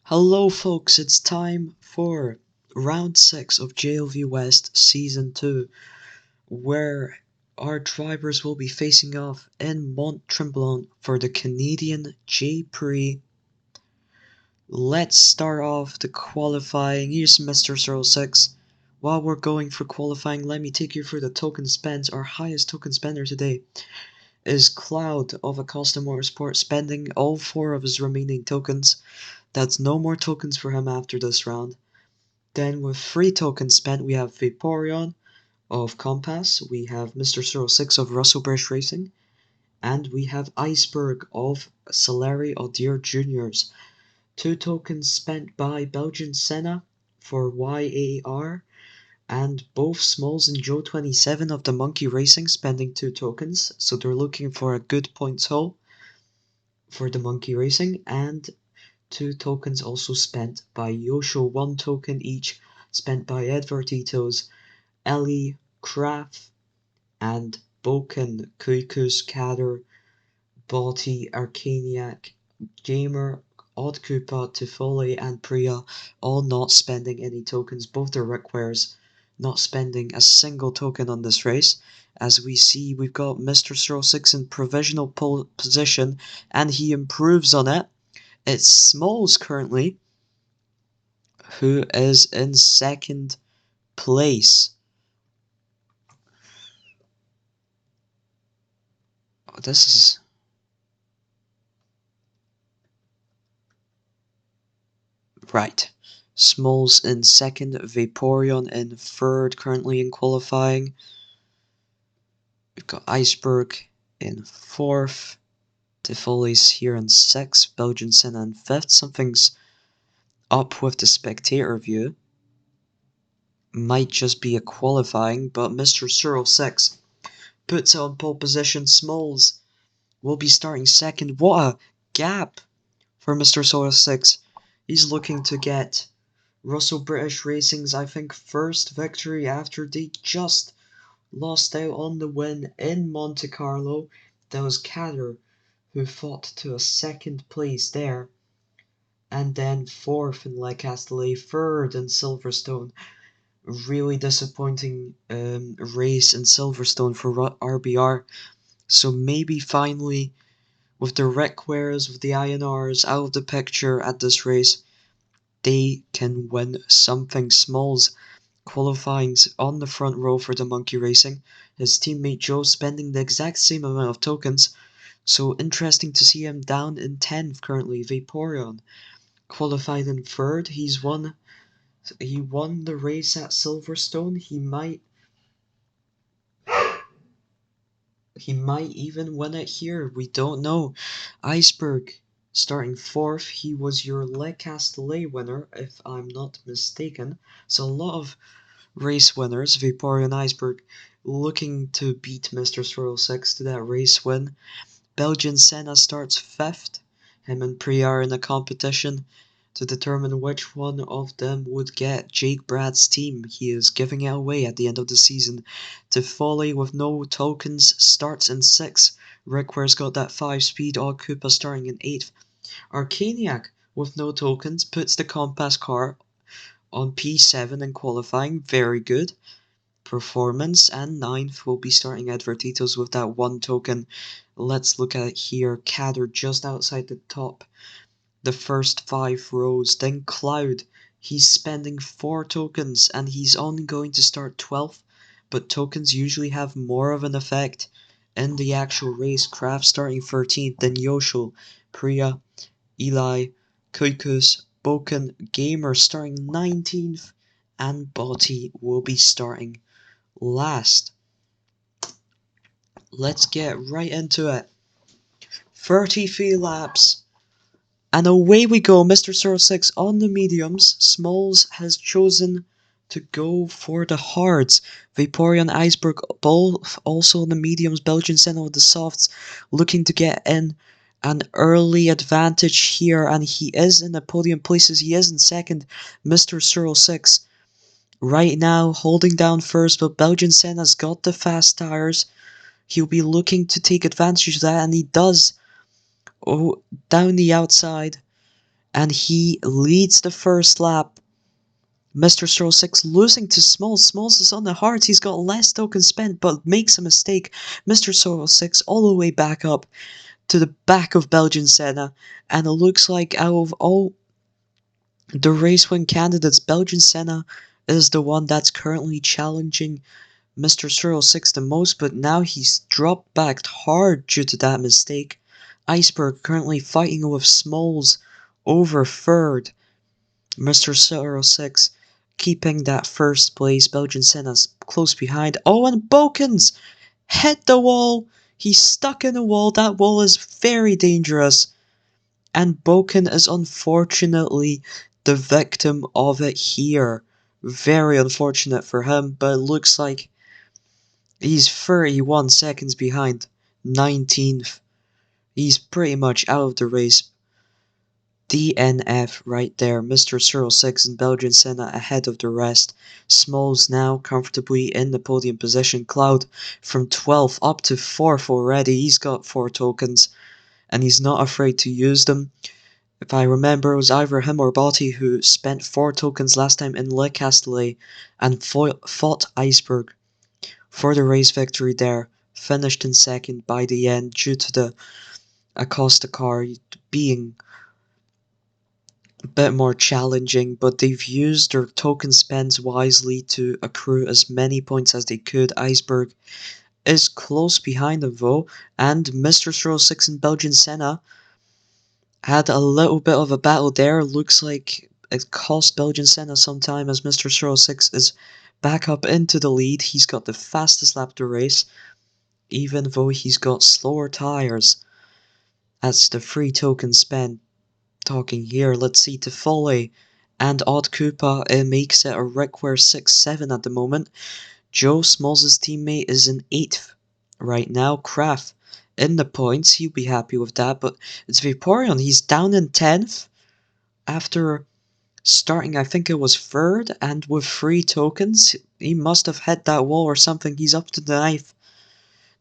Hello folks, it's time for round 6 of JLV West Season 2, where our drivers will be facing off in Mont Tremblant for the Canadian J-Prix. Let's start off the qualifying. Here's Mr. 06. While we're going for qualifying, let me take you through the token spends. Our highest token spender today is Cloud of Acosta Motorsport, spending all 4 of his remaining tokens. That's no more tokens for him after this round. Then with 3 tokens spent, we have Vaporeon of Compass, we have Mr. 06 of Russell British Racing, and we have Iceberg of Solari Audir Juniors. 2 tokens spent by Belgian Senna for YAR, and both Smalls and Joe 27 of the Monkey Racing spending 2 tokens, so they're looking for a good points haul for the Monkey Racing, and 2 tokens also spent by Yosho, 1 token each spent by Edvarditos, Ellie, Kraft, and Boken, Kuikus, Kader, Botti, Arcaniac, Gamer, Oddkoopa, Tifoli, and Priya, all not spending any tokens. Both the Rickwares not spending a single token on this race. As we see, we've got Mr. 06 in provisional pole position, and he improves on it. It's Smalls currently, who is in second place. Oh, this is... Right. Smalls in second, Vaporeon in third, currently in qualifying. We've got Iceberg in fourth. Tifoli's here in sixth, Belgian Senna in fifth. Something's up with the spectator view. Might just be a qualifying, but Mr. 06 puts it on pole position. Smalls will be starting second. What a gap for Mr. 06. He's looking to get Russell British Racing's, I think, first victory after they just lost out on the win in Monte Carlo. That was Kader who fought to a second place there. And then fourth in Le Castellet, third in Silverstone. Really disappointing race in Silverstone for RBR. So maybe finally, with the Rickwares, with the INRs out of the picture at this race, they can win something. Smalls qualifying on the front row for the Monkey Racing. His teammate Joe spending the exact same amount of tokens. So interesting to see him down in 10th currently. Vaporeon qualified in third. He won the race at Silverstone. He might even win it here. We don't know. Iceberg starting fourth. He was your Le Castellet winner, if I'm not mistaken. So a lot of race winners, Vaporeon, Iceberg, looking to beat Mr. 06 to that race win. Belgian Senna starts fifth. Him and Priya are in a competition to determine which one of them would get Jake Brad's team. He is giving it away at the end of the season. Tifoli with no tokens starts in 6th. Rickware's got that 5 speed. Oddkoopa starting in 8th. Arcaniac with no tokens puts the Compass car on P7 in qualifying. Very good performance. And 9th will be starting Edvarditos with that 1 token. Let's look at it here. Kader just outside the top. The first 5 rows. Then Cloud, he's spending 4 tokens and he's only going to start 12th, but tokens usually have more of an effect in the actual race. Kraft starting 13th, then Yosho, Priya, Eli, Kuikus, Boken, Gamer starting 19th, and Botti will be starting last. Let's get right into it. 33 laps. And away we go, Mr. 06 on the mediums. Smalls has chosen to go for the hards. Vaporeon, Iceberg, both also on the mediums. Belgian Senna with the softs, looking to get in an early advantage here. And he is in the podium places. He is in second, Mr. 06. Right now, holding down first, but Belgian Senna's got the fast tires. He'll be looking to take advantage of that, and he does. Oh, down the outside and he leads the first lap. Mr. 06 losing to Smalls. Smalls is on the hards. He's got less tokens spent, but makes a mistake. Mr. 06 all the way back up to the back of Belgian Senna, and it looks like out of all the race win candidates, Belgian Senna is the one that's currently challenging Mr. 06 the most, but now he's dropped back hard due to that mistake. Iceberg currently fighting with Smalls over third. Mr. 06 keeping that first place. Belgian Senna's close behind. Oh, and Bokens hit the wall. He's stuck in a wall. That wall is very dangerous. And Boken is unfortunately the victim of it here. Very unfortunate for him, but it looks like he's 31 seconds behind. 19th. He's pretty much out of the race. DNF right there. Mr. 06 and Belgian Senna ahead of the rest. Smalls now comfortably in the podium position. Cloud from 12th up to 4th already. He's got 4 tokens and he's not afraid to use them. If I remember, it was either him or Botti who spent 4 tokens last time in Le Castellet and fought Iceberg for the race victory there. Finished in second by the end due to the Acosta car being a bit more challenging, but they've used their token spends wisely to accrue as many points as they could. Iceberg is close behind them though, and Mr. 06 and Belgian Senna had a little bit of a battle there. Looks like it cost Belgian Senna some time as Mr. 06 is back up into the lead. He's got the fastest lap of the race, even though he's got slower tires. That's the free token spent. Talking here, let's see, Toffoli and Odd Koopa, it makes it a Rickware 6-7 at the moment. Joe Smalls' teammate is in 8th right now. Kraft in the points, he'll be happy with that, but it's Vaporeon, he's down in 10th after starting, I think it was 3rd, and with 3 tokens, he must have hit that wall or something. He's up to the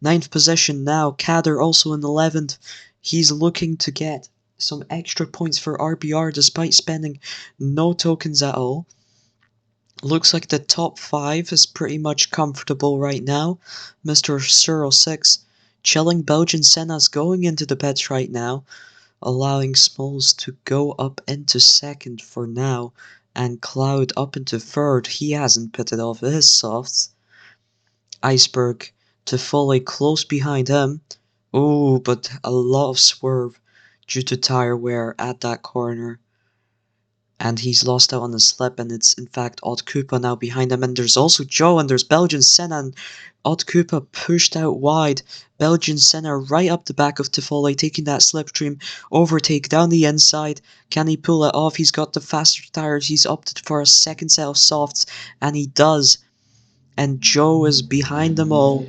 9th position now. Kader also in 11th. He's looking to get some extra points for RBR despite spending no tokens at all. Looks like the top 5 is pretty much comfortable right now. Mr. 06 chilling. Belgian Senna's going into the pits right now, allowing Smalls to go up into 2nd for now, and Cloud up into 3rd. He hasn't pitted off his softs. Iceberg to fully close behind him. Oh, but a lot of swerve due to tire wear at that corner. And he's lost out on the slip, and it's in fact Odd Koopa now behind him. And there's also Joe, and there's Belgian Senna, and Odd Koopa pushed out wide. Belgian Senna right up the back of Toffoli, taking that slipstream overtake down the inside. Can he pull it off? He's got the faster tires. He's opted for a second set of softs, and he does. And Joe is behind them all.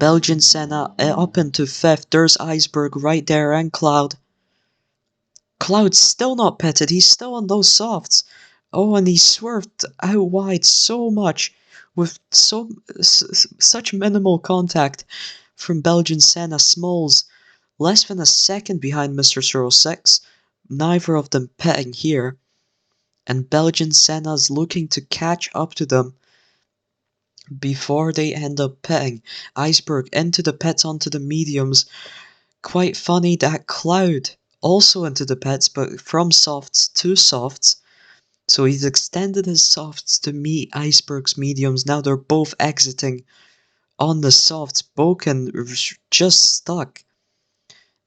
Belgian Senna up into 5th. There's Iceberg right there, and Cloud. Cloud's still not pitted. He's still on those softs. Oh, and he swerved out wide so much with such minimal contact from Belgian Senna. Smalls less than a second behind Mr. 06. Neither of them pitting here. And Belgian Senna's looking to catch up to them before they end up pitting. Iceberg into the pits onto the mediums. Quite funny that Cloud also into the pits, but from softs to softs. So he's extended his softs to meet Iceberg's mediums. Now they're both exiting on the softs. Boken just stuck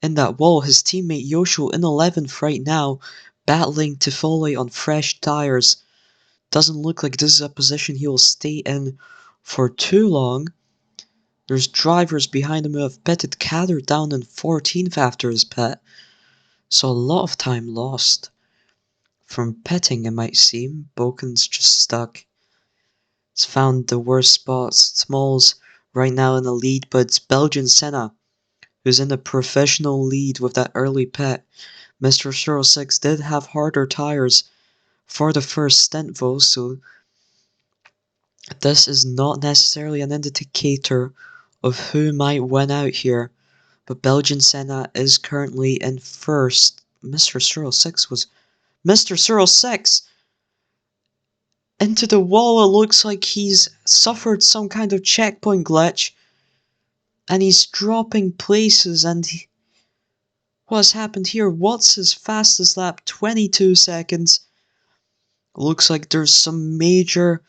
in that wall. His teammate Yoshio in 11th right now, battling Toffoli on fresh tires. Doesn't look like this is a position he will stay in for too long. There's drivers behind him who have pitted. Kader down in 14th after his pit. So a lot of time lost from pitting, it might seem. Boken's just stuck. He's found the worst spots. Smalls right now in the lead, but it's Belgian Senna who's in the professional lead with that early pit. Mr. 06 did have harder tires for the first stint though, so this is not necessarily an indicator of who might win out here. But Belgian Senna is currently in first. Mr. 06 was Mr. 06 into the wall. It looks like he's suffered some kind of checkpoint glitch. And he's dropping places, and what's happened here? What's his fastest lap? 22 seconds. Looks like there's some major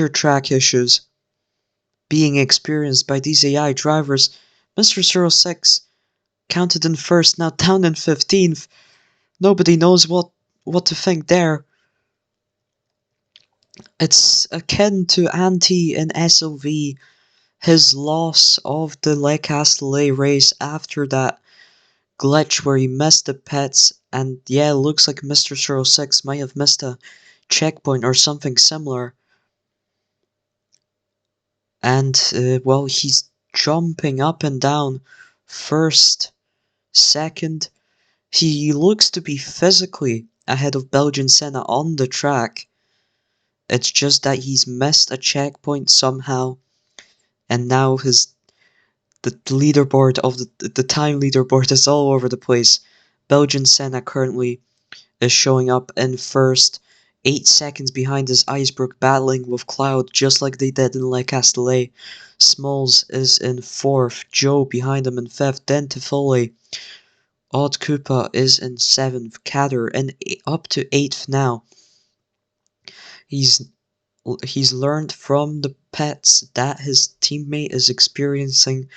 track issues being experienced by these AI drivers. Mr. 06 counted in first, now down in 15th. Nobody knows what to think there. It's akin to Anti in SLV, his loss of the Le Castellet race after that glitch where he missed the pits, and yeah, it looks like Mr. 06 might have missed a checkpoint or something similar. And, well, he's jumping up and down, first, second. He looks to be physically ahead of Belgian Senna on the track. It's just that he's missed a checkpoint somehow, and now the leaderboard of the time leaderboard is all over the place. Belgian Senna currently is showing up in first, 8 seconds behind his Iceberg, battling with Cloud just like they did in Le Castellet. Smalls is in 4th, Joe behind him in 5th, then Tifoli. Odd Koopa is in 7th, Kader in up to 8th now. He's learned from the pits that his teammate is experiencing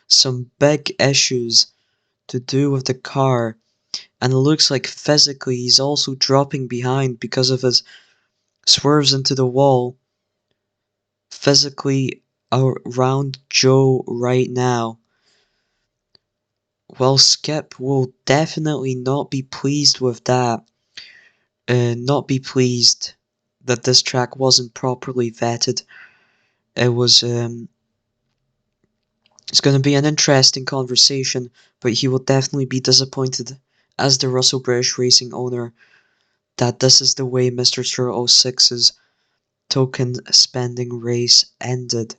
some big issues to do with the car, and it looks like physically he's also dropping behind because of his swerves into the wall. Physically around Joe right now. Well, Skip will definitely not be pleased with that. Not be pleased that this track wasn't properly vetted. It was it's going to be an interesting conversation, but he will definitely be disappointed as the Russell British Racing owner that this is the way Mr. 06's token spending race ended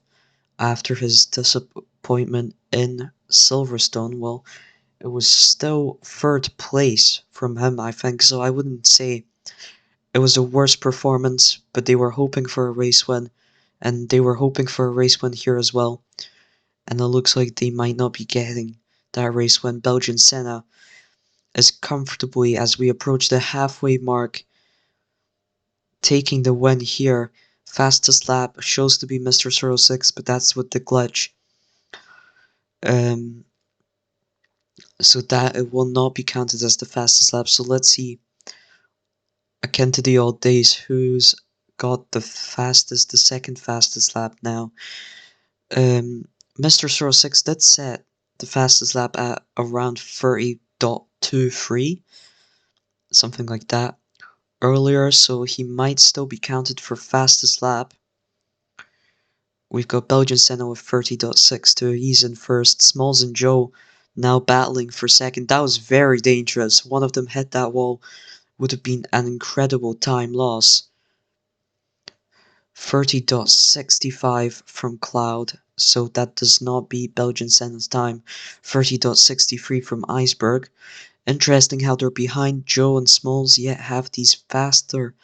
after his disappointment in Silverstone. Well, it was still 3rd place from him, I think, so I wouldn't say it was the worst performance, but they were hoping for a race win, and they were hoping for a race win here as well. And it looks like they might not be getting that race win. Belgian Senna is comfortably, as we approach the halfway mark, taking the win here. Fastest lap shows to be Mr. 06, but that's with the glitch. So that it will not be counted as the fastest lap. So let's see, akin to the old days, who's got the second fastest lap now. Mr. 06 did set the fastest lap at around 30.23, something like that, earlier, so he might still be counted for fastest lap. We've got Belgian Senna with 30.62, he's in first. Smalls and Joe now battling for second. That was very dangerous. One of them hit that wall, would have been an incredible time loss. 30.65 from Cloud, so that does not beat Belgian Senna's time. 30.63 from Iceberg. Interesting how they're behind Joe and Smalls, yet have these faster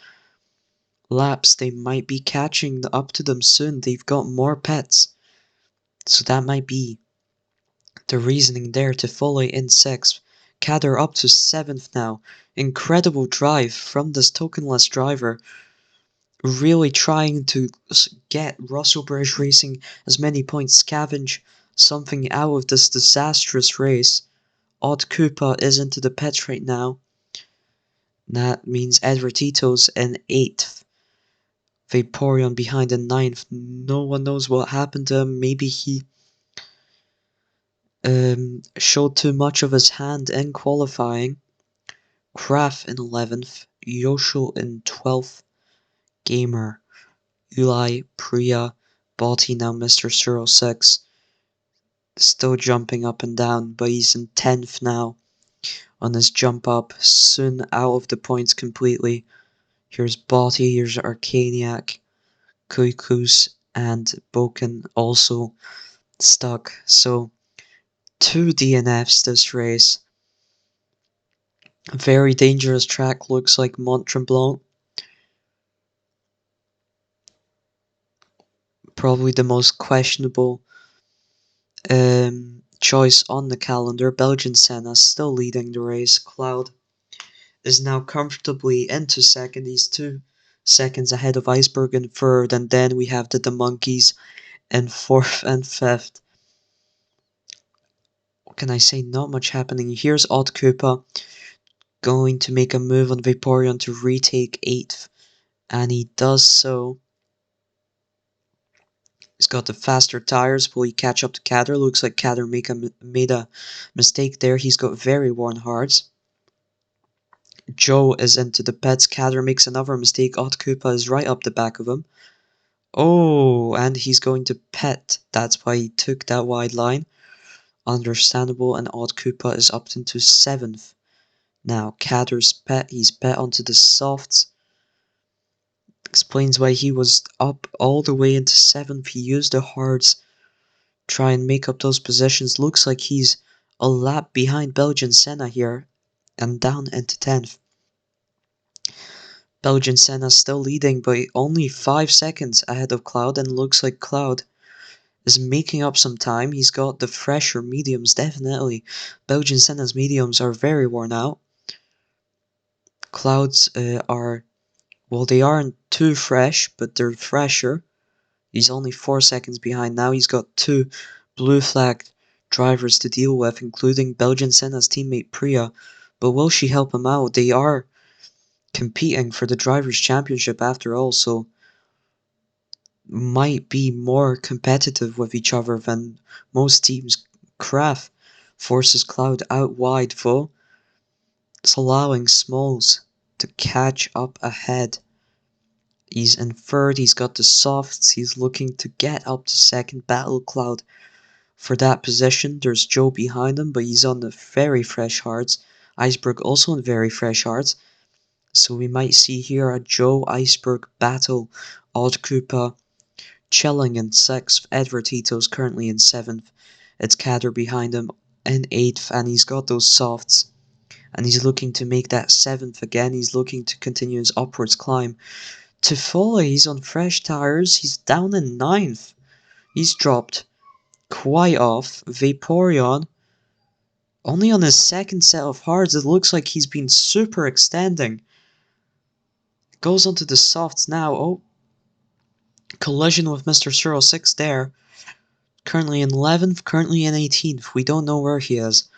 laps. They might be catching up to them soon. They've got more pits, so that might be the reasoning there. To follow in 6th. Kader up to 7th now. Incredible drive from this tokenless driver, really trying to get Russell British Racing as many points, scavenge something out of this disastrous race. Odd Koopa is into the pits right now. That means Edward Tito's in 8th. Vaporeon behind in 9th. No one knows what happened to him. Maybe he showed too much of his hand in qualifying. Kraft in 11th. Yoshio in 12th. Gamer. Uli, Priya, Botti, now Mr. 06. Still jumping up and down, but he's in 10th now on his jump up. Soon out of the points completely. Here's Botti, here's Arcaniac, Kuikus, and Boken also stuck. So 2 DNFs this race. A very dangerous track, looks like Mont Tremblant. Probably the most questionable choice on the calendar. Belgian Senna still leading the race. Cloud is now comfortably into second. He's 2 seconds ahead of Iceberg in third, and then we have the Monkeys in fourth and fifth. What can I say? Not much happening. Here's Odd Koopa going to make a move on Vaporeon to retake 8th, and he does so. He's got the faster tires. Will he catch up to Kader? Looks like Kader made a mistake there. He's got very worn hearts. Joe is into the pits. Kader makes another mistake. Odd Koopa is right up the back of him. Oh, and he's going to pit. That's why he took that wide line. Understandable, and Odd Koopa is up into 7th. Now, Kader's pit. He's pit onto the softs. Explains why he was up all the way into 7th. He used the hards. Try and make up those positions. Looks like he's a lap behind Belgian Senna here. And down into 10th. Belgian Senna still leading by only 5 seconds ahead of Cloud, and looks like Cloud is making up some time. He's got the fresher mediums, definitely. Belgian Senna's mediums are very worn out. Cloud's are, well, they aren't too fresh, but they're fresher. He's only 4 seconds behind. Now he's got 2 blue flagged drivers to deal with, including Belgian Senna's teammate Priya. But will she help him out? They are competing for the Drivers' Championship after all, so might be more competitive with each other than most teams. Kraft forces Cloud out wide though. It's allowing Smalls to catch up ahead. He's in third, he's got the softs, he's looking to get up to second. Battle Cloud for that position. There's Joe behind him, but he's on the very fresh hards. Iceberg also on very fresh hards. So we might see here a Joe Iceberg battle. Odd Koopa chilling in 6th. Edward Tito's currently in 7th. It's Kader behind him in 8th, and he's got those softs. And he's looking to make that 7th again. He's looking to continue his upwards climb. Tifoli, he's on fresh tires. He's down in 9th. He's dropped quite off. Vaporeon, only on his 2nd set of hards. It looks like he's been super extending. Goes onto the softs now. Oh, collision with Mr. 06 there. Currently in 11th, currently in 18th. We don't know where he is.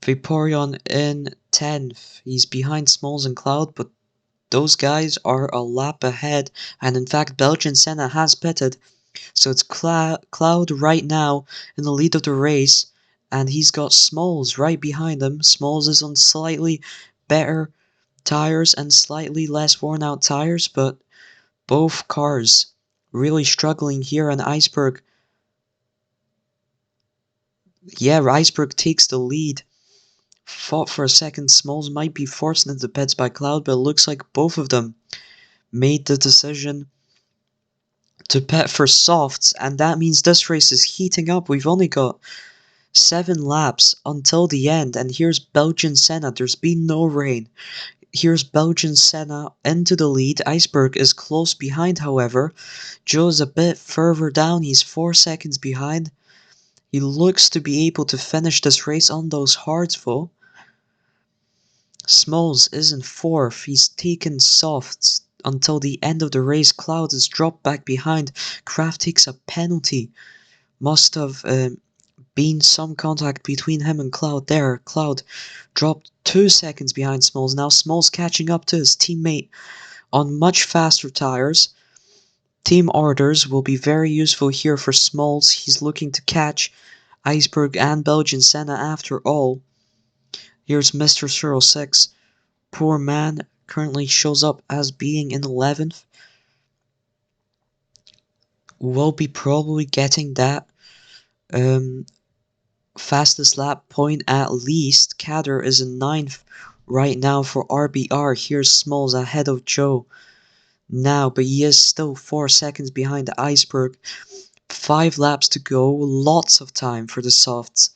Vaporeon in 10th. He's behind Smalls and Cloud, but those guys are a lap ahead. And in fact, Belgian Senna has pitted. So it's Cloud right now in the lead of the race. And he's got Smalls right behind him. Smalls is on slightly better tires and slightly less worn out tires, but both cars really struggling here. And Iceberg, yeah, Iceberg takes the lead. Fought for a second. Smalls might be forced into pits by Cloud, but it looks like both of them made the decision to pit for softs, and that means this race is heating up. We've only got 7 laps until the end, and here's Belgian Senna. There's been no rain. Here's Belgian Senna into the lead. Iceberg is close behind, however. Joe's a bit further down. He's 4 seconds behind. He looks to be able to finish this race on those hards, though. Smalls is in 4th. He's taken softs until the end of the race. Cloud is dropped back behind. Kraft takes a penalty. Must have been some contact between him and Cloud there. Cloud dropped 2 seconds behind Smalls. Now Smalls catching up to his teammate on much faster tires. Team orders will be very useful here for Smalls. He's looking to catch Iceberg and Belgian Senna after all. Here's Mr. 06. Poor man currently shows up as being in 11th. Will be probably getting that fastest lap point at least. Kader is in 9th right now for RBR. Here's Smalls ahead of Joe now, but he is still 4 seconds behind the Iceberg. 5 laps to go. Lots of time for the softs.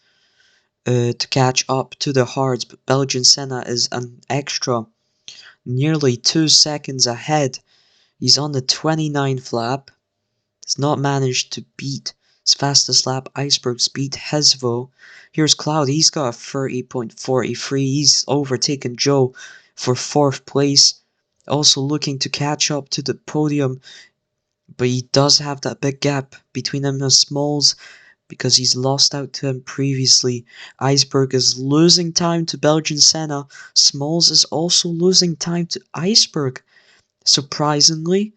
to catch up to the hards, but Belgian Senna is an extra nearly 2 seconds ahead. He's on the 29th lap. Has not managed to beat his fastest lap. Iceberg's beat Hesvo. Here's Cloud. He's got a 30.43. He's overtaken Joe for 4th place. Also looking to catch up to the podium, but he does have that big gap between him and Smalls because he's lost out to him previously. Iceberg is losing time to Belgian Senna. Smalls is also losing time to Iceberg. Surprisingly,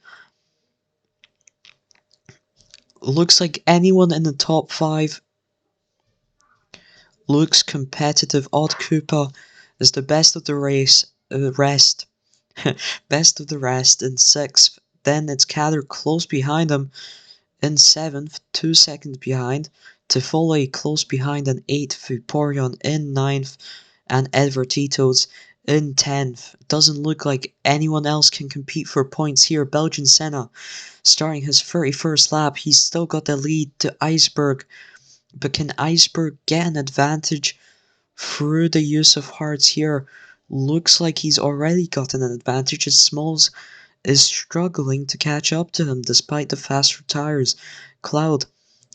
looks like anyone in the top 5 looks competitive. Odd Cooper is the best of the rest. Best of the rest in 6th. Then it's Kader close behind him in 7th, 2 seconds behind. Tifoli close behind in 8th. Viporion in 9th. And Edward Tito's in 10th. Doesn't look like anyone else can compete for points here. Belgian Senna starting his 31st lap. He's still got the lead to Iceberg. But can Iceberg get an advantage through the use of hards here? Looks like he's already gotten an advantage as Smalls is struggling to catch up to him despite the faster tires. Cloud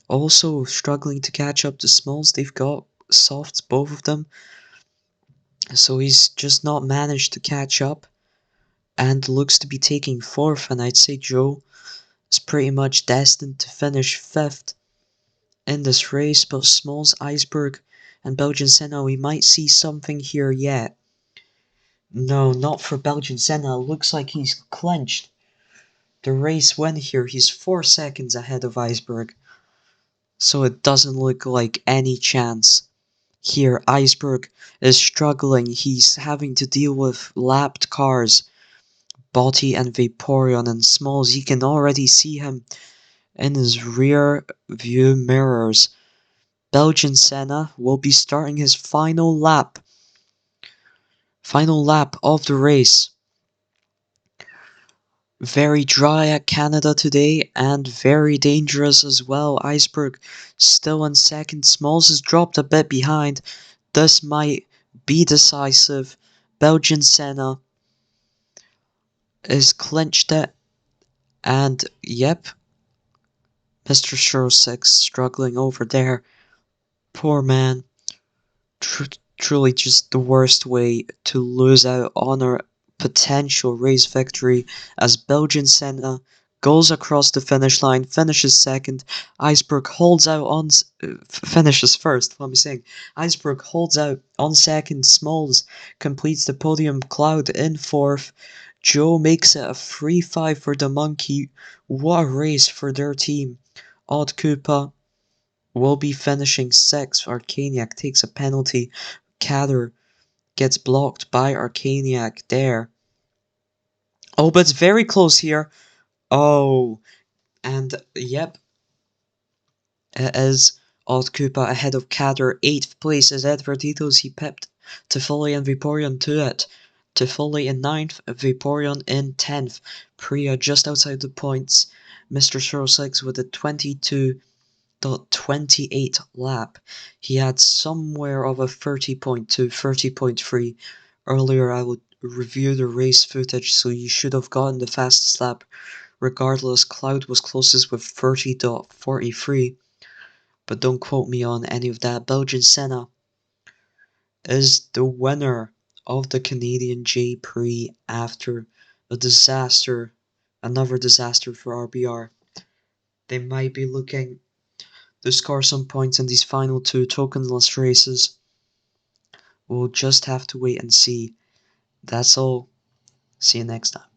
also struggling to catch up to Smalls. They've got softs, both of them. So he's just not managed to catch up and looks to be taking 4th. And I'd say Joe is pretty much destined to finish 5th in this race. But Smalls, Iceberg, and Belgian Senna, we might see something here yet. No, not for Belgian Senna. Looks like he's clinched the race win here. He's 4 seconds ahead of Iceberg. So it doesn't look like any chance here. Iceberg is struggling. He's having to deal with lapped cars. Botti and Vaporeon and Smalls. You can already see him in his rear view mirrors. Belgian Senna will be starting his final lap. Final lap of the race. Very dry at Canada today and very dangerous as well. Iceberg still in 2nd. Smalls has dropped a bit behind. This might be decisive. Belgian Senna is clinched it. And yep, Mr. 06 struggling over there. Poor man. Truly just the worst way to lose out on a potential race victory as Belgian Senna goes across the finish line, finishes 2nd. Iceberg holds out on finishes 1st. What am I saying? Iceberg holds out on 2nd. Smalls completes the podium. Cloud in 4th. Joe makes it a 3-5 for the Monkey. What a race for their team. Odd Koopa will be finishing 6th. Arcaniac takes a penalty. Kader gets blocked by Arcaniac there. Oh, but it's very close here. Oh, and yep, it is Odd Koopa ahead of Kader. 8th place is Edvarditos. He pipped Tifoli and Vaporeon to it. Tifoli in 9th, Vaporeon in 10th. Priya just outside the points. Mr. 06 with a 22.28 lap. He had somewhere of a 30.2, 30.3. Earlier I would review the race footage, so you should have gotten the fastest lap. Regardless, Cloud was closest with 30.43. But don't quote me on any of that. Belgian Senna is the winner of the Canadian J-Prix after a disaster, another disaster for RBR. They might be looking to score some points in these final 2 tokenless races. We'll just have to wait and see. That's all. See you next time.